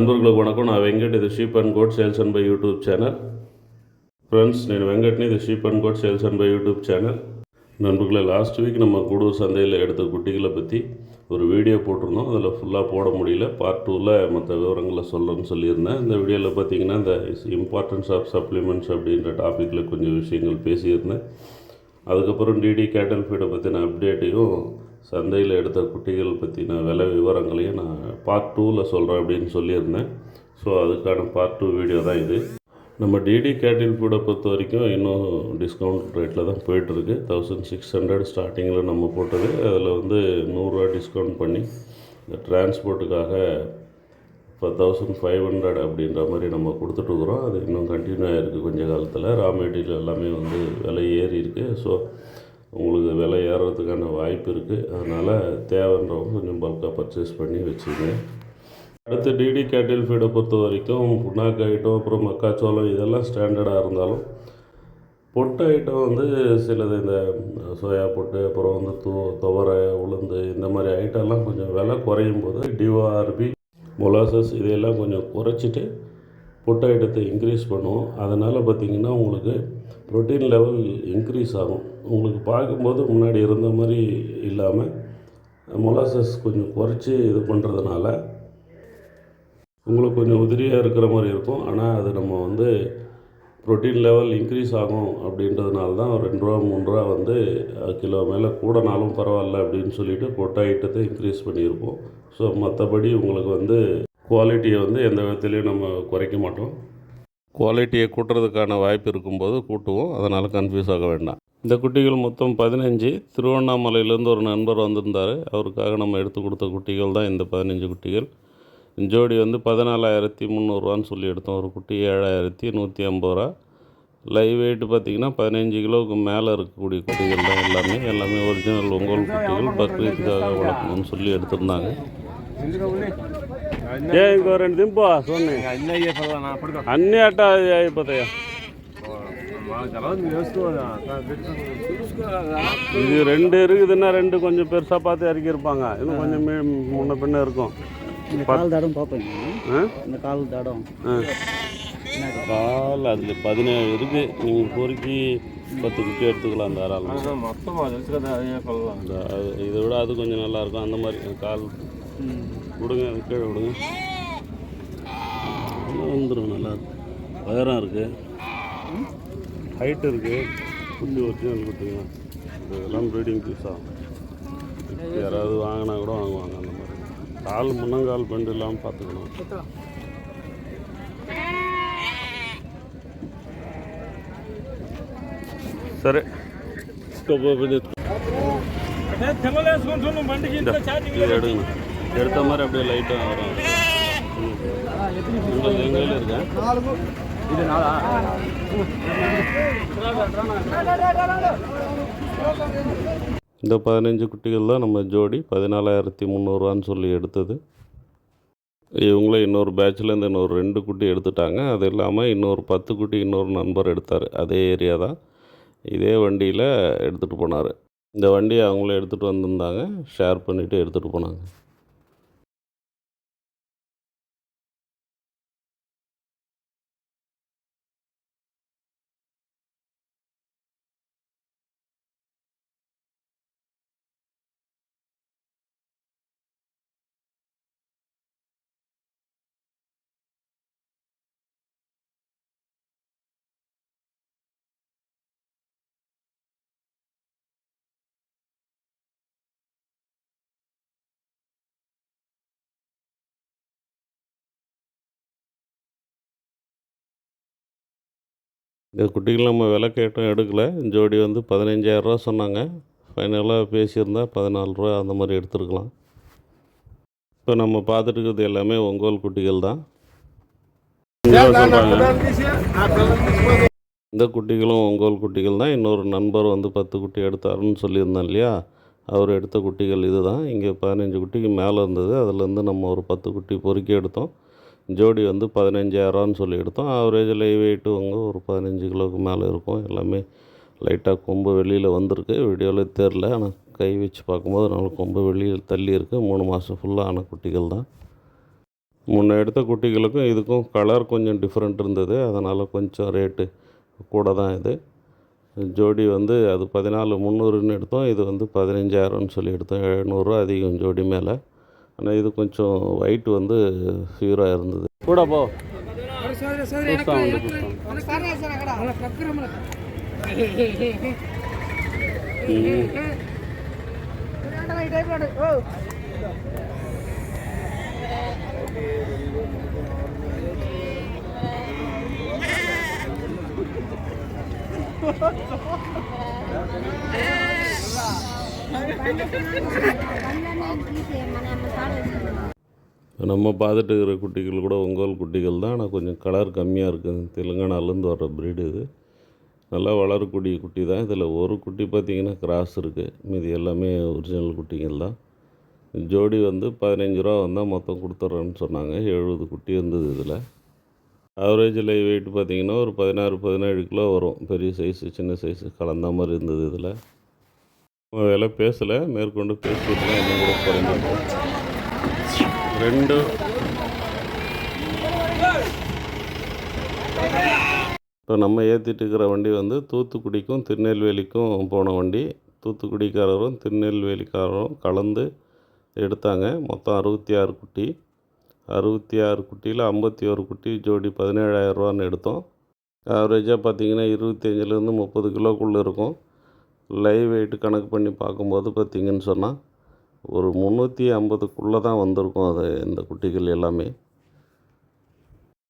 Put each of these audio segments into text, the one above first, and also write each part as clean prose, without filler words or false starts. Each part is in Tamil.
నన్బర్లకు వణకం నా వెంకట్ ఇది sheep and goat sales and buy YouTube channel friends నేను வெங்கட்னி இது sheep and goat sales and buy YouTube channel. நண்பர்களே, லாஸ்ட் வீக் நம்ம கூடூர் சந்தையில் எடுத்த குட்டிகளை பற்றி ஒரு வீடியோ போட்டிருந்தோம். அதில் ஃபுல்லாக போட முடியல. பார்ட் 2ல் மற்ற விவரங்களை சொல்கிறேன்னு சொல்லியிருந்தேன். இந்த வீடியோவில் பார்த்திங்கன்னா இந்த இம்பார்ட்டன்ஸ் ஆஃப் சப்ளிமெண்ட்ஸ் அப்படின்ற டாப்பிக்கில் கொஞ்சம் விஷயங்கள் பேசியிருந்தேன். அதுக்கப்புறம் டிடி கேட்டல் ஃபீடை பற்றின அப்டேட்டையும் சந்தையில் எடுத்த குட்டிகள் பற்றின விலை விவரங்களையும் நான் பார்ட் 2ல் சொல்கிறேன் அப்படின்னு சொல்லியிருந்தேன். ஸோ அதுக்கான பார்ட் 2 வீடியோ தான் இது. நம்ம டிடி கேட்டில் ஃபீடை பொறுத்த வரைக்கும் இன்னும் டிஸ்கவுண்ட் ரேட்டில் தான் போய்ட்டுருக்கு. 1600 ஸ்டார்டிங்கில் நம்ம போட்டது. அதில் வந்து 100 ரூபா டிஸ்கவுண்ட் பண்ணி இந்த டிரான்ஸ்போர்ட்டுக்காக இப்போ 1500 அப்படின்ற மாதிரி நம்ம கொடுத்துட்ருக்குறோம். அது இன்னும் கண்டினியூ ஆகிருக்கு. கொஞ்சம் காலத்தில் ரா மெட்டீரியல் எல்லாமே வந்து விலை ஏறி இருக்குது. ஸோ உங்களுக்கு விலை ஏறுறதுக்கான வாய்ப்பு இருக்குது. அதனால் தேவைன்றவங்க கொஞ்சம் பல்காக பர்ச்சேஸ் பண்ணி வச்சுக்கோங்க. அடுத்து டிடி கேட்டில் ஃபீடை பொறுத்த வரைக்கும் புண்ணாக்கு ஐட்டம், அப்புறம் மக்காச்சோளம் இதெல்லாம் ஸ்டாண்டர்டாக இருந்தாலும் பொட்டு ஐட்டம் வந்து சிலது இந்த சோயா பொட்டு, அப்புறம் வந்து துவரை, உளுந்து இந்த மாதிரி ஐட்டம்லாம் கொஞ்சம் விலை குறையும் போது டிஓஆர்பி, மொலாசஸ் இதையெல்லாம் கொஞ்சம் குறைச்சிட்டு பொட்டு ஐட்டத்தை இன்க்ரீஸ் பண்ணுவோம். அதனால் பார்த்திங்கன்னா உங்களுக்கு ப்ரோட்டீன் லெவல் இன்க்ரீஸ் ஆகும். உங்களுக்கு பார்க்கும்போது முன்னாடி இருந்த மாதிரி இல்லாமல் மொலாசஸ் கொஞ்சம் குறைச்சி இது பண்ணுறதுனால உங்களுக்கு கொஞ்சம் உதிரியாக இருக்கிற மாதிரி இருக்கும். ஆனால் அது நம்ம வந்து ப்ரோட்டீன் லெவல் இன்க்ரீஸ் ஆகும் அப்படின்றதுனால தான் 2 ரூபா 3 ரூபா வந்து கிலோ மேலே கூடனாலும் பரவாயில்ல அப்படின்னு சொல்லிட்டு பொட்டு ஐட்டத்தை இன்க்ரீஸ் பண்ணியிருப்போம். ஸோ மற்றபடி உங்களுக்கு வந்து குவாலிட்டியை வந்து எந்த விதத்துலேயும் நம்ம குறைக்க மாட்டோம். குவாலிட்டியை கூட்டுறதுக்கான வாய்ப்பு இருக்கும்போது கூட்டுவோம். அதனால் கன்ஃபியூஸ் ஆக வேண்டாம். இந்த குட்டிகள் மொத்தம் 15. திருவண்ணாமலையிலேருந்து ஒரு நண்பர் வந்திருந்தார். அவருக்காக நம்ம எடுத்து கொடுத்த குட்டிகள் தான் இந்த 15 குட்டிகள். ஜோடி வந்து 14,300 சொல்லி எடுத்தோம். ஒரு குட்டி 7,150 ரூபா. லைவ் வெயிட் பார்த்திங்கன்னா 15 கிலோவுக்கு மேலே இருக்கக்கூடிய குட்டிகள் தான் எல்லாமே ஒரிஜினல் ஒங்கோல் குட்டிகள். பக்ரீத்துக்காக வளர்க்கணும்னு சொல்லி எடுத்திருந்தாங்க. ఇంకో 2 దింపు చూడండి అన్నీ అట్టా అయిపోతాయా. இது 2 இருக்குதுன்னா 2 கொஞ்சம் பெருசாக பார்த்து இறக்கியிருப்பாங்க. இன்னும் கொஞ்சம் முன்ன பின்ன இருக்கும். கால் தடம் பார்ப்பேன். இந்த கால் தடம் கால் அதில் 17 இருக்குது. நீங்கள் பொறுக்கி 10 குட்டி எடுத்துக்கலாம் தாராளம். இதை விட அது கொஞ்சம் நல்லாயிருக்கும். அந்த மாதிரி கால் விடுங்க, கீழே விடுங்க, வந்துடும். நல்லா உயரம் இருக்குது, ஹைட் இருக்குது. குட்டி ஒரிஜினல் குட்டிங்க. இதெல்லாம் ப்ரீடிங் பீஸாக யாராவது வாங்கினா கூட வாங்குவாங்க. அந்த மாதிரி கால் முன்னங்கால் பெண்டு இல்லாமல் பார்த்துக்கணும். சரி, எடுங்க. எடுத்த மாதிரி அப்படியே லைட்டாக வரும். உங்களுக்கு எங்கேயும் இருக்கேன். இந்த 15 குட்டிகள் தான் நம்ம ஜோடி 14,300 சொல்லி எடுத்தது. இவங்களே இன்னொரு பேட்ச்லேருந்து இன்னொரு 2 குட்டி எடுத்துட்டாங்க. அது இல்லாமல் இன்னொரு 10 குட்டி இன்னொரு நண்பர் எடுத்தார். அதே ஏரியா தான். இதே வண்டியில் எடுத்துகிட்டு போனார். இந்த வண்டியை அவங்களே எடுத்துகிட்டு வந்திருந்தாங்க. ஷேர் பண்ணிவிட்டு எடுத்துகிட்டு போனாங்க. இந்த குட்டிகள் நம்ம விலை கேட்டோம், எடுக்கலை. ஜோடி வந்து 15,000 சொன்னாங்க. ஃபைனலாக பேசியிருந்தால் 14 ரூபா அந்த மாதிரி எடுத்துருக்கலாம். இப்போ நம்ம பார்த்துட்டு இருக்கிறது எல்லாமே ஒங்கோல் குட்டிகள் தான். இந்த குட்டிகளும் ஒங்கோல் குட்டிகள் தான். இன்னொரு நண்பர் வந்து 10 குட்டி எடுத்தாருன்னு சொல்லியிருந்தேன் இல்லையா, அவர் எடுத்த குட்டிகள் இது தான். இங்கே 15 குட்டிக்கு மேலே இருந்தது. அதுலேருந்து நம்ம ஒரு 10 குட்டி பொறுக்கி எடுத்தோம். ஜோடி வந்து 15,000 சொல்லி எடுத்தோம். ஆவரேஜ் லைவ் வெயிட்டு ஒரு 15 கிலோவுக்கு மேலே இருக்கும். எல்லாமே லைட்டாக கொம்பு வெளியில் வந்திருக்கு. வீடியோவில் தெரில, ஆனால் கை வச்சு பார்க்கும்போது அதனால் கொம்பு வெளியில் தள்ளி இருக்குது. 3 மாதம் ஃபுல்லாக ஆன குட்டிகள் தான். முன்ன எடுத்த குட்டிகளுக்கும் இதுக்கும் கலர் கொஞ்சம் டிஃப்ரெண்ட் இருந்தது, அதனால் கொஞ்சம் ரேட்டு கூட தான் இது. ஜோடி வந்து அது 14,300ன்னு எடுத்தோம், இது வந்து 15,000ன்னு சொல்லி எடுத்தோம். 700 அதிகம் ஜோடி மேலே. ஆனால் இது கொஞ்சம் ஒயிட் வந்து ஃபியூராக இருந்தது. கூட போ நம்ம பார்த்துட்டு இருக்கிற குட்டிகள் கூட ஒங்கோல் குட்டிகள் தான், ஆனால் கொஞ்சம் கலர் கம்மியாக இருக்குது. தெலுங்கானாலேருந்து வர்ற ப்ரீடு இது. நல்லா வளரக்கூடிய குட்டி தான். இதில் ஒரு குட்டி பார்த்திங்கன்னா கிராஸ் இருக்குது, மீதி எல்லாமே ஒரிஜினல் குட்டிகள் தான். ஜோடி வந்து 15 ரூபா வந்தால் மொத்தம் கொடுத்துட்றேன்னு சொன்னாங்க. 70 குட்டி இருந்தது இதில். ஆவரேஜ் லைவ் வெயிட் பார்த்திங்கன்னா ஒரு 16-17 கிலோ வரும். பெரிய சைஸு சின்ன சைஸு கலந்த மாதிரி இருந்தது இதில். விலை பேசலை, மேற்கொண்டு பேசிட்டுலாம் இன்னும் கூட குறைஞ்சிருக்கும். ரெண்டு இப்போ நம்ம ஏற்றிட்டு இருக்கிற வண்டி வந்து தூத்துக்குடிக்கும் திருநெல்வேலிக்கும் போன வண்டி. தூத்துக்குடிக்காரரும் திருநெல்வேலிக்காரரும் கலந்து எடுத்தாங்க. மொத்தம் 66 குட்டி. 66 குட்டியில் 51 குட்டி ஜோடி 17,000 எடுத்தோம். ஆவரேஜாக பார்த்திங்கன்னா 25லேருந்து 30 கிலோக்குள்ளே இருக்கும். லைவ் வெயிட் கணக்கு பண்ணி பார்க்கும்போது பார்த்திங்கன்னு சொன்னால் ஒரு 350க்குள்ளே தான் வந்திருக்கும் அது இந்த குட்டிகள் எல்லாமே.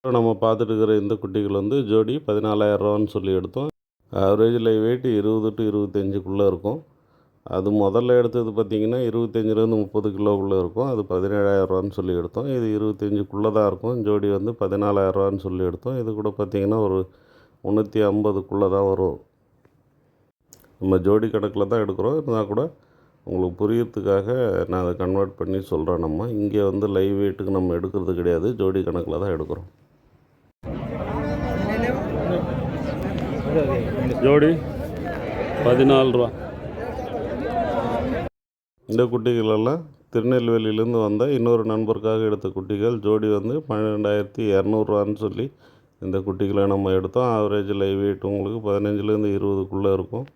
நம்ம பார்த்துட்டு இருக்கிற இந்த குட்டிகள் வந்து ஜோடி 14,000 சொல்லி எடுத்தோம். ஆவரேஜ் லைவ் வெயிட் 20 to 25க்குள்ளே இருக்கும். அது முதல்ல எடுத்தது பார்த்திங்கன்னா 25லேருந்து 30 கிலோக்குள்ளே இருக்கும். அது 17,000 சொல்லி எடுத்தோம். இது 25க்குள்ளே தான் இருக்கும். ஜோடி வந்து 14,000 சொல்லி எடுத்தோம். இது கூட பார்த்திங்கன்னா ஒரு 350க்குள்ளே தான் வரும். நம்ம ஜோடி கணக்கில் தான் எடுக்கிறோம். இருந்தால் கூட உங்களுக்கு புரியறதுக்காக நான் அதை கன்வெர்ட் பண்ணி சொல்கிறேன். நம்ம இங்கே வந்து லைவ் வெயிட்டுக்கு நம்ம எடுக்கிறது கிடையாது, ஜோடி கணக்கில் தான் எடுக்கிறோம். ஜோடி 14 ரூபா. இந்த குட்டிகளெல்லாம் திருநெல்வேலியிலேருந்து வந்த இன்னொரு நண்பருக்காக எடுத்த குட்டிகள். ஜோடி வந்து 12,200 சொல்லி இந்த குட்டிகளை நம்ம எடுத்தோம். ஆவரேஜ் லைவ் வெயிட் உங்களுக்கு 15லேருந்து 20க்குள்ளே இருக்கும்.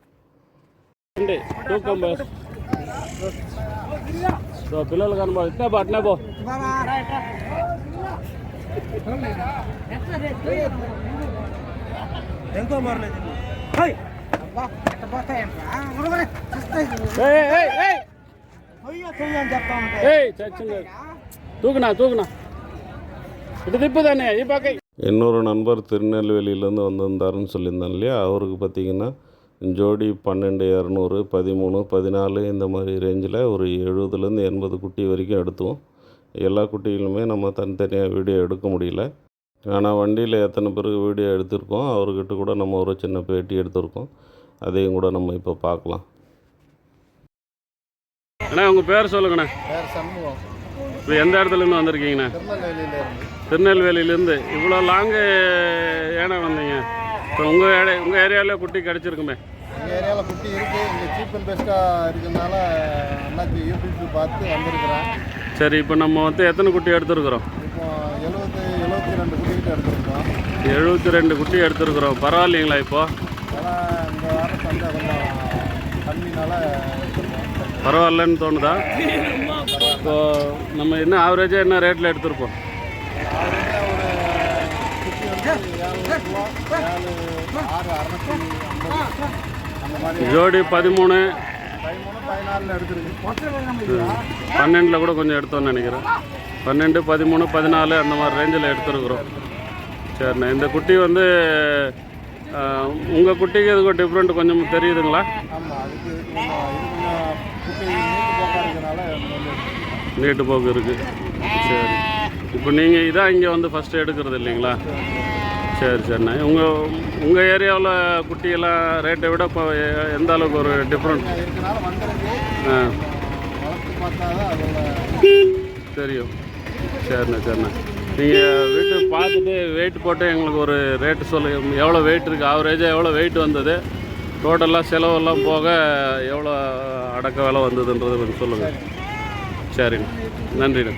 పిల్లలు కనబడ ఇట్లా అట్నే పో. தூக்குனா இது திப்புதானே ఈ పక్క. இன்னொரு நண்பர் திருநெல்வேலியிலேருந்து வந்திருந்தாருன்னு சொல்லியிருந்தேன் இல்லையா, அவருக்கு பார்த்திங்கன்னா ஜோடி 12,200, 13, 14 இந்த மாதிரி ரேஞ்சில் ஒரு 70லேருந்து 80 குட்டி வரைக்கும் எடுத்தோம். எல்லா குட்டிகளுமே நம்ம தனித்தனியாக வீடியோ எடுக்க முடியல. ஆனால் வண்டியில் எத்தனை பேருக்கு வீடியோ எடுத்திருக்கோம், அவர்கிட்ட கூட நம்ம ஒரு சின்ன பேட்டி எடுத்திருக்கோம். அதையும் கூட நம்ம இப்போ பார்க்கலாம். அண்ணா உங்கள் பேர் சொல்லுங்கண்ணா. பேர் சண்முகம். இப்போ எந்த இடத்துலேருந்து வந்திருக்கீங்கண்ணா? திருநெல்வேலியிலேருந்து. இவ்வளோ லாங்கு ஏன்னா வந்தீங்க? இப்போ உங்கள் ஏரியாவில் குட்டி கிடச்சிருக்குமே? எங்கள் ஏரியாவில் குட்டி இருக்குது. இங்கே சீப் அண்ட் பெஸ்ட்டாக இருக்கிறதுனால அண்ணாச்சி யூடியூப் பார்த்து வந்திருக்கிறேன். சரி, இப்போ நம்ம வந்து எத்தனை குட்டி எடுத்துருக்குறோம்? இப்போ 72 குட்டிகிட்ட எடுத்துருக்கோம். 72 குட்டி எடுத்துருக்குறோம். பரவாயில்லைங்களா? இப்போது ஏன்னா இந்த வாரம் சந்தை கொஞ்சம் கம்மினால பரவாயில்லன்னு தோணுதா? இப்போது நம்ம என்ன ஆவரேஜாக என்ன ரேட்டில் எடுத்துருப்போம்? ஜோடி 13, 12 கூட கொஞ்சம் எடுத்தோன்னு நினைக்கிறேன். 12, 13, 14 அந்த மாதிரி ரேஞ்சில் எடுத்துருக்குறோம். சரிண்ணா, இந்த குட்டி வந்து உங்கள் குட்டிக்கு இதுக்கு டிஃப்ரெண்ட் கொஞ்சம் தெரியுதுங்களா? நீட்டு போக்கு இருக்குது. சரி, இப்போ நீங்கள் இதான் இங்கே வந்து ஃபஸ்ட்டு எடுக்கிறது இல்லைங்களா? சரிண்ணா, உங்கள் ஏரியாவில் குட்டியெல்லாம் ரேட்டை விட இப்போ எந்த அளவுக்கு ஒரு டிஃப்ரெண்ட் தெரியும்? சரிண்ணா, நீங்கள் வீட்டு பார்த்துட்டு வெயிட் போட்டு எங்களுக்கு ஒரு ரேட்டு சொல்லுங்கள். எவ்வளோ வெயிட் இருக்குது, ஆவரேஜாக எவ்வளோ வெயிட் வந்தது, டோட்டலாக செலவெல்லாம் போக எவ்வளோ அடக்க விலை வந்ததுன்றது கொஞ்சம் சொல்லுங்கள். சரிண்ணா, நன்றிண்ணா.